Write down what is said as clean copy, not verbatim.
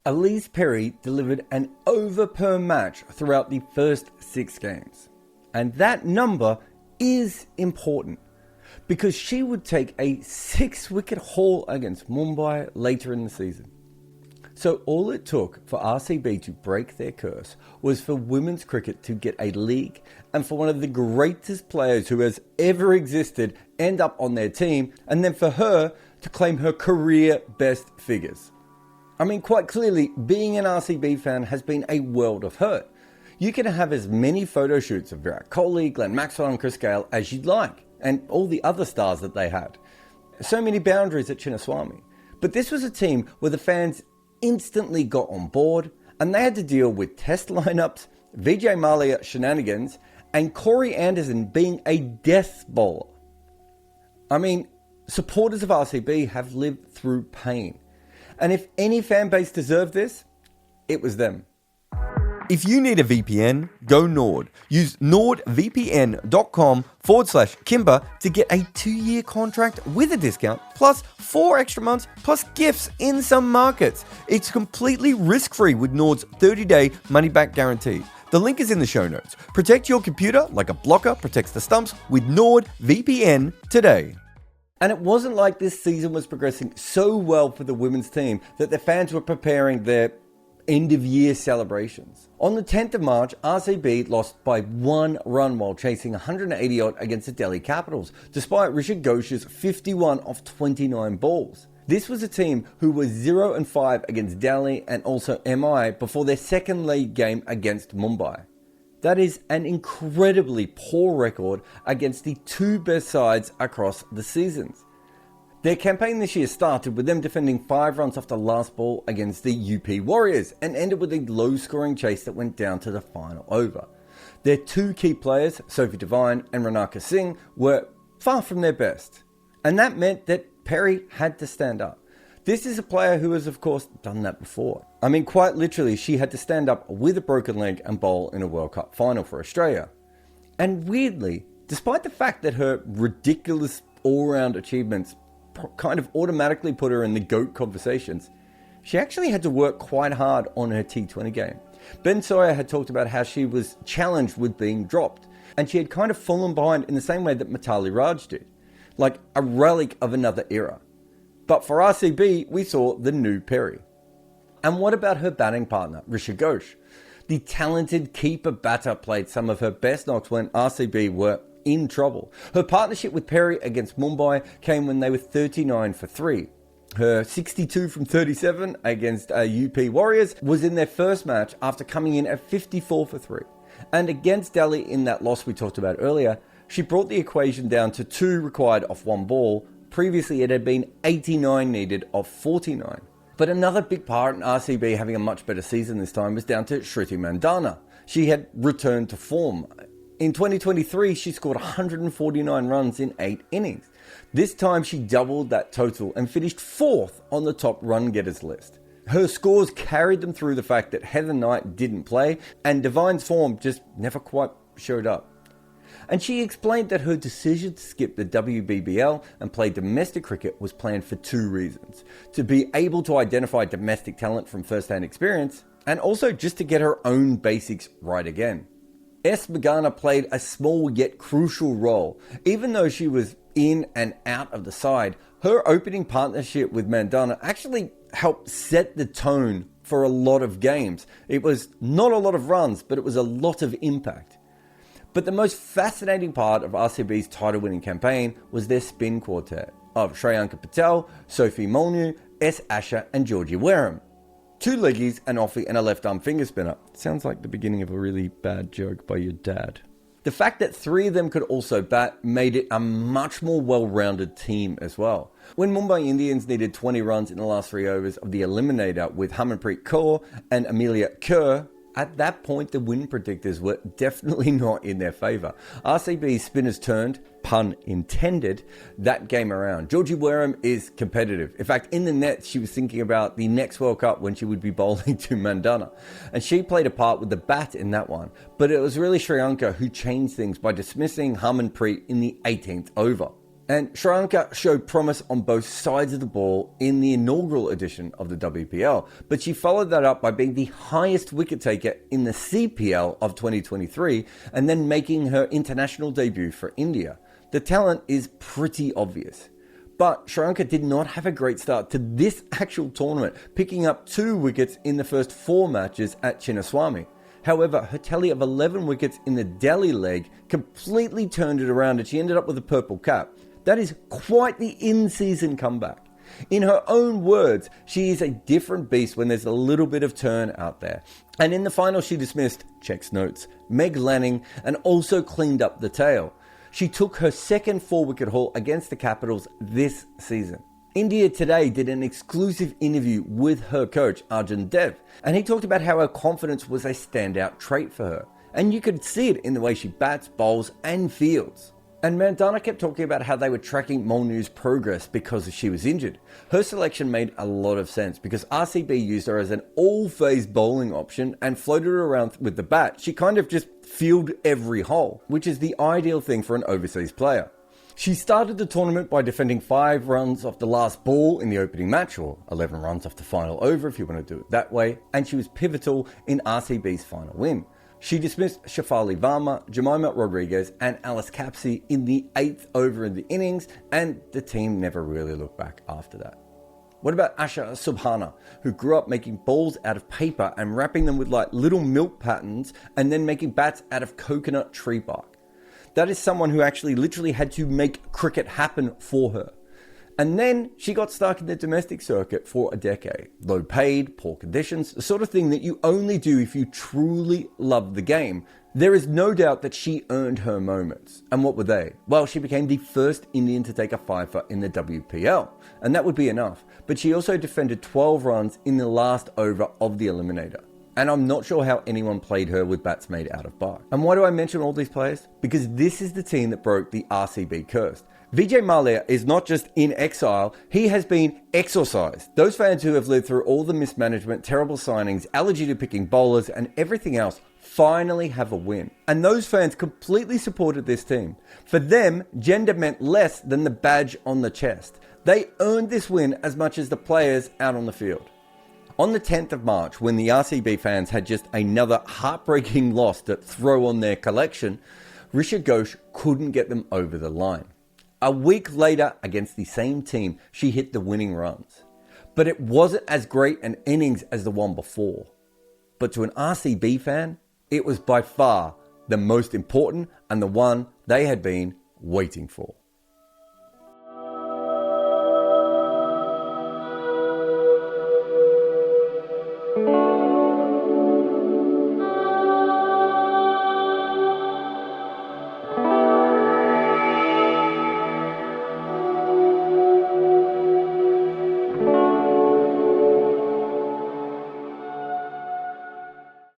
Elise Perry delivered an over per match throughout the first 6 games. And that number is important because she would take a 6-wicket haul against Mumbai later in the season. So all it took for RCB to break their curse was for women's cricket to get a league and for one of the greatest players who has ever existed end up on their team, and then for her to claim her career best figures. I mean, quite clearly, being an RCB fan has been a world of hurt. You can have as many photo shoots of Virat Kohli, Glenn Maxwell and Chris Gayle as you'd like, and all the other stars that they had. So many boundaries at Chinnaswamy. But this was a team where the fans instantly got on board, and they had to deal with test lineups, Vijay Mallya shenanigans, and Corey Anderson being a death bowler. I mean, supporters of RCB have lived through pain. And if any fan base deserved this, it was them. If you need a VPN, go Nord. Use nordvpn.com/Kimber to get a 2-year contract with a discount, plus 4 extra months, plus gifts in some markets. It's completely risk-free with Nord's 30-day money-back guarantee. The link is in the show notes. Protect your computer like a blocker protects the stumps with NordVPN today. And it wasn't like this season was progressing so well for the women's team that the fans were preparing their end-of-year celebrations. On the 10th of March, RCB lost by 1 run while chasing 180-odd against the Delhi Capitals, despite Risha Ghosh's 51 off 29 balls. This was a team who was 0-5 against Delhi and also MI before their second league game against Mumbai. That is an incredibly poor record against the 2 best sides across the seasons. Their campaign this year started with them defending 5 runs off the last ball against the UP Warriors and ended with a low-scoring chase that went down to the final over. Their 2 key players, Sophie Devine and Ranaka Singh, were far from their best. And that meant that Perry had to stand up. This is a player who has, of course, done that before. I mean, quite literally, she had to stand up with a broken leg and bowl in a World Cup final for Australia. And weirdly, despite the fact that her ridiculous all-round achievements kind of automatically put her in the GOAT conversations, she actually had to work quite hard on her T20 game. Ben Sawyer had talked about how she was challenged with being dropped, and she had kind of fallen behind in the same way that Mitali Raj did, like a relic of another era. But for RCB, we saw the new Perry. And what about her batting partner, Risha Ghosh? The talented keeper-batter played some of her best knocks when RCB were in trouble. Her partnership with Perry against Mumbai came when they were 39 for 3. Her 62 from 37 against UP Warriors was in their first match after coming in at 54 for 3. And against Delhi in that loss we talked about earlier, she brought the equation down to 2 required off 1 ball. Previously it had been 89 needed off 49. But another big part in RCB having a much better season this time was down to Shruti Mandana. She had returned to form. In 2023, she scored 149 runs in 8 innings. This time she doubled that total and finished 4th on the top run getters list. Her scores carried them through the fact that Heather Knight didn't play and Divine's form just never quite showed up. And she explained that her decision to skip the WBBL and play domestic cricket was planned for 2 reasons. To be able to identify domestic talent from first-hand experience, and also just to get her own basics right again. S. Magana played a small yet crucial role. Even though she was in and out of the side, her opening partnership with Mandana actually helped set the tone for a lot of games. It was not a lot of runs, but it was a lot of impact. But the most fascinating part of RCB's title-winning campaign was their spin quartet of Shreyanka Patel, Sophie Molyneux, S. Asher and Georgie Wareham. 2 leggies, an offie and a left-arm finger spinner. Sounds like the beginning of a really bad joke by your dad. The fact that 3 of them could also bat made it a much more well-rounded team as well. When Mumbai Indians needed 20 runs in the last 3 overs of the eliminator with Harmanpreet Kaur and Amelia Kerr, at that point, the win predictors were definitely not in their favour. RCB's spinners turned, pun intended, that game around. Georgie Wareham is competitive. In fact, in the nets, she was thinking about the next World Cup when she would be bowling to Mandana. And she played a part with the bat in that one. But it was really Shreyanka who changed things by dismissing Harmanpreet in the 18th over. And Shayan showed promise on both sides of the ball in the inaugural edition of the WPL, but she followed that up by being the highest wicket taker in the CPL of 2023 and then making her international debut for India. The talent is pretty obvious. But Shayan did not have a great start to this actual tournament, picking up 2 wickets in the first 4 matches at Chinnaswamy. However, her tally of 11 wickets in the Delhi leg completely turned it around and she ended up with a purple cap. That is quite the in-season comeback. In her own words, she is a different beast when there's a little bit of turn out there. And in the final, she dismissed, checks notes, Meg Lanning and also cleaned up the tail. She took her second 4-wicket haul against the Capitals this season. India Today did an exclusive interview with her coach, Arjun Dev, and he talked about how her confidence was a standout trait for her. And you could see it in the way she bats, bowls and fields. And Mandana kept talking about how they were tracking Molnu's progress because she was injured. Her selection made a lot of sense because RCB used her as an all-phase bowling option and floated her around with the bat. She kind of just fielded every hole, which is the ideal thing for an overseas player. She started the tournament by defending 5 runs off the last ball in the opening match, or 11 runs off the final over if you want to do it that way, and she was pivotal in RCB's final win. She dismissed Shafali Varma, Jemima Rodriguez and Alice Capsey in the 8th over in the innings, and the team never really looked back after that. What about Asha Subhana, who grew up making balls out of paper and wrapping them with like little milk patterns and then making bats out of coconut tree bark? That is someone who actually literally had to make cricket happen for her. And then she got stuck in the domestic circuit for a decade. Low paid, poor conditions, the sort of thing that you only do if you truly love the game. There is no doubt that she earned her moments. And what were they? Well, she became the first Indian to take a fifer in the WPL. And that would be enough. But she also defended 12 runs in the last over of the eliminator. And I'm not sure how anyone played her with bats made out of bark. And why do I mention all these players? Because this is the team that broke the RCB curse. Vijay Mallya is not just in exile, he has been exorcised. Those fans who have lived through all the mismanagement, terrible signings, allergy to picking bowlers and everything else finally have a win. And those fans completely supported this team. For them, gender meant less than the badge on the chest. They earned this win as much as the players out on the field. On the 10th of March, when the RCB fans had just another heartbreaking loss to throw on their collection, Risha Ghosh couldn't get them over the line. A week later, against the same team, she hit the winning runs. But it wasn't as great an innings as the one before. But to an RCB fan, it was by far the most important and the one they had been waiting for.